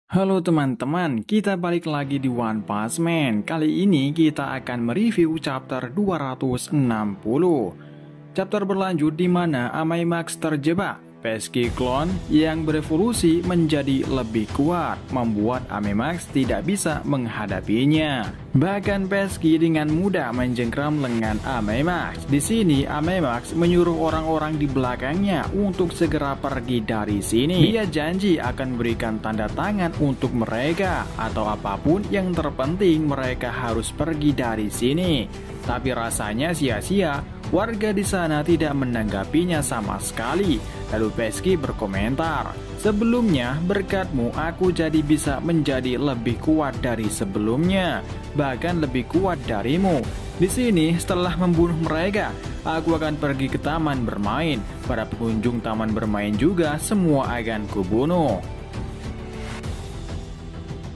Halo teman-teman, kita balik lagi di One Punch Man. Kali ini kita akan mereview chapter 260. Chapter berlanjut di mana Amaimax terjebak. Pesky Clone yang berevolusi menjadi lebih kuat, membuat Amaimax tidak bisa menghadapinya. Bahkan Pesky dengan mudah menjengkram lengan Amaimax. Di sini Amaimax menyuruh orang-orang di belakangnya untuk segera pergi dari sini. Dia janji akan berikan tanda tangan untuk mereka atau apapun yang terpenting mereka harus pergi dari sini. Tapi rasanya sia-sia. Warga di sana tidak menanggapinya sama sekali. Lalu Pesky berkomentar, "Sebelumnya berkatmu aku jadi bisa menjadi lebih kuat dari sebelumnya, bahkan lebih kuat darimu. Di sini setelah membunuh mereka, aku akan pergi ke taman bermain. Para pengunjung taman bermain juga semua akan kubunuh."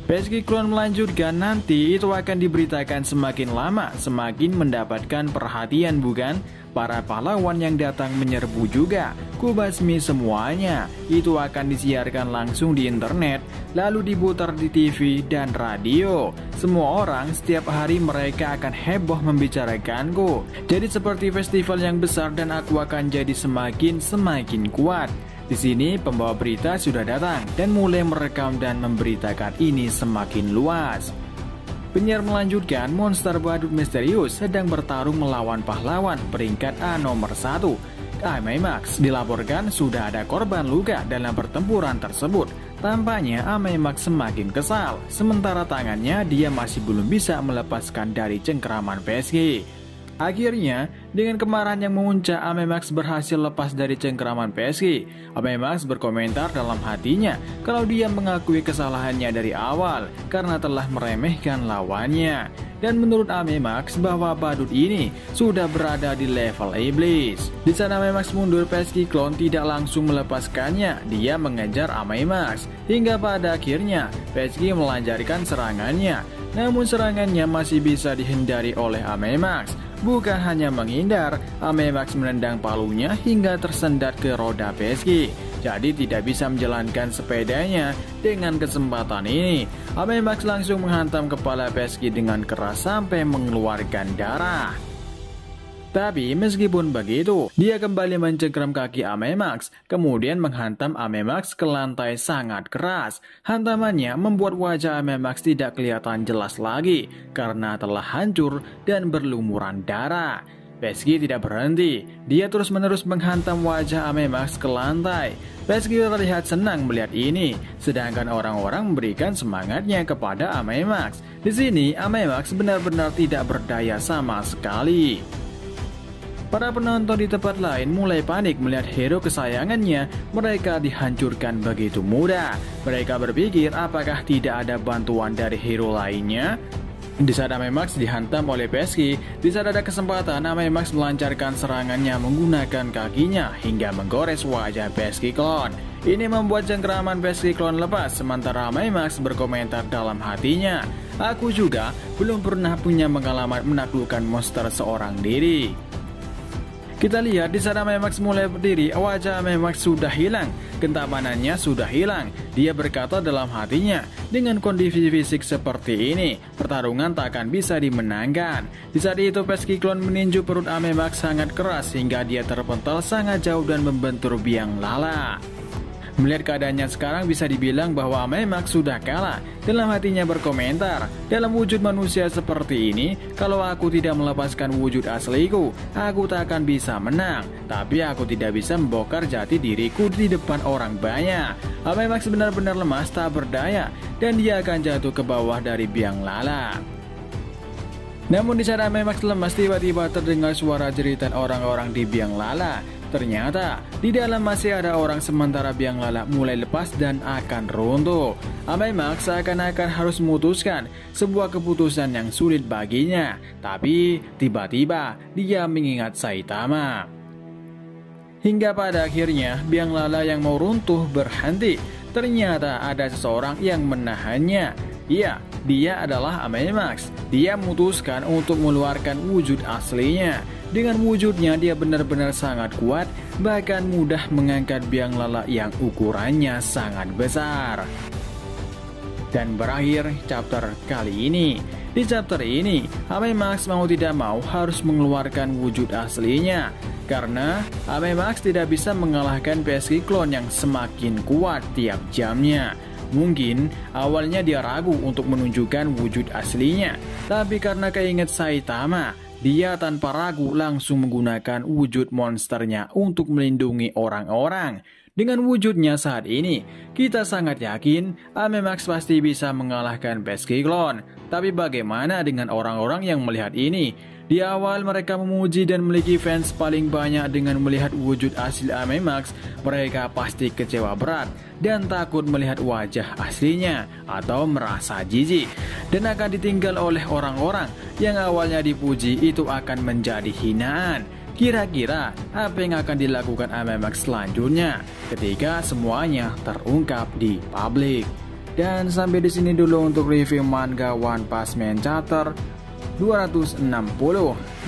Pesky Clone melanjutkan, nanti itu akan diberitakan semakin lama, semakin mendapatkan perhatian bukan? Para pahlawan yang datang menyerbu juga, kubasmi semuanya. Itu akan disiarkan langsung di internet, lalu diputar di TV dan radio. Semua orang setiap hari mereka akan heboh membicarakanku. Jadi seperti festival yang besar dan aku akan jadi semakin kuat. Di sini pembawa berita sudah datang dan mulai merekam dan memberitakan ini semakin luas. Penyiar melanjutkan, monster badut misterius sedang bertarung melawan pahlawan peringkat A nomor 1. Amaimax dilaporkan sudah ada korban luka dalam pertempuran tersebut. Tampaknya Amaimax semakin kesal, sementara tangannya dia masih belum bisa melepaskan dari cengkeraman Pesky. Akhirnya, dengan kemarahan yang memuncak, Amaimax berhasil lepas dari cengkeraman Pesky. Amaimax berkomentar dalam hatinya kalau dia mengakui kesalahannya dari awal karena telah meremehkan lawannya. Dan menurut Amaimax bahwa badut ini sudah berada di level iblis. Di sana Amaimax mundur, Pesky Clone tidak langsung melepaskannya. Dia mengejar Amaimax hingga pada akhirnya Pesky melancarkan serangannya. Namun serangannya masih bisa dihindari oleh Amaimax. Bukan hanya menghindar, Amaimax menendang palunya hingga tersendat ke roda Pesky. Jadi tidak bisa menjalankan sepedanya. Dengan kesempatan ini, Amaimax langsung menghantam kepala Pesky dengan keras sampai mengeluarkan darah. Tapi meskipun begitu, dia kembali mencengkeram kaki Amaimax, kemudian menghantam Amaimax ke lantai sangat keras. Hantamannya membuat wajah Amaimax tidak kelihatan jelas lagi karena telah hancur dan berlumuran darah. Pesky tidak berhenti, dia terus-menerus menghantam wajah Amaimax ke lantai. Pesky terlihat senang melihat ini, sedangkan orang-orang memberikan semangatnya kepada Amaimax. Di sini Amaimax benar-benar tidak berdaya sama sekali. Para penonton di tempat lain mulai panik melihat hero kesayangannya mereka dihancurkan begitu mudah. Mereka berpikir apakah tidak ada bantuan dari hero lainnya? Di saat Amaimax dihantam oleh Pesky, di saat ada kesempatan Amaimax melancarkan serangannya menggunakan kakinya hingga menggores wajah Pesky Clone. Ini membuat cengkeraman Pesky Clone lepas, sementara Amaimax berkomentar dalam hatinya, "Aku juga belum pernah punya pengalaman menaklukkan monster seorang diri." Kita lihat di saat Amaimax mulai berdiri, wajah Amaimax sudah hilang, ketapanannya sudah hilang. Dia berkata dalam hatinya, dengan kondisi fisik seperti ini, pertarungan tak akan bisa dimenangkan. Di saat itu Pesky Clone meninju perut Amaimax sangat keras hingga dia terpental sangat jauh dan membentur biang lala. Melihat keadaannya sekarang bisa dibilang bahwa Amaimax sudah kalah. Dalam hatinya berkomentar, dalam wujud manusia seperti ini, kalau aku tidak melepaskan wujud asliku, aku tak akan bisa menang. Tapi aku tidak bisa membongkar jati diriku di depan orang banyak. Amaimax benar-benar lemas tak berdaya, dan dia akan jatuh ke bawah dari biang lala. Namun di saat Amaimax lemas, tiba-tiba terdengar suara jeritan orang-orang di biang lala. Ternyata di dalam masih ada orang, sementara biang lala mulai lepas dan akan runtuh. Amaimax seakan-akan harus memutuskan sebuah keputusan yang sulit baginya. Tapi tiba-tiba dia mengingat Saitama. Hingga pada akhirnya biang lala yang mau runtuh berhenti. Ternyata ada seseorang yang menahannya. Iya, dia adalah Amaimax. Dia memutuskan untuk mengeluarkan wujud aslinya. Dengan wujudnya dia benar-benar sangat kuat, bahkan mudah mengangkat biang lala yang ukurannya sangat besar. Dan berakhir chapter kali ini. Di chapter ini, Avemax mau tidak mau harus mengeluarkan wujud aslinya. Karena Avemax tidak bisa mengalahkan PSG Clone yang semakin kuat tiap jamnya. Mungkin awalnya dia ragu untuk menunjukkan wujud aslinya, tapi karena keinget Saitama, dia tanpa ragu langsung menggunakan wujud monsternya untuk melindungi orang-orang. Dengan wujudnya saat ini, kita sangat yakin Avemax pasti bisa mengalahkan PSG Clone. Tapi bagaimana dengan orang-orang yang melihat ini? Di awal mereka memuji dan memiliki fans paling banyak dengan melihat wujud asli Avemax, mereka pasti kecewa berat dan takut melihat wajah aslinya atau merasa jijik dan akan ditinggal oleh orang-orang yang awalnya dipuji. Itu akan menjadi hinaan. Kira-kira apa yang akan dilakukan Avemax selanjutnya ketika semuanya terungkap di publik? Dan sampai di sini dulu untuk review manga One Punch Man chapter 260.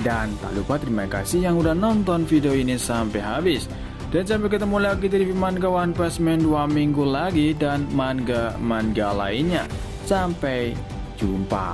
Dan tak lupa terima kasih yang udah nonton video ini sampai habis. Dan sampai ketemu lagi di review manga One Punch Man 2 minggu lagi dan manga lainnya. Sampai jumpa.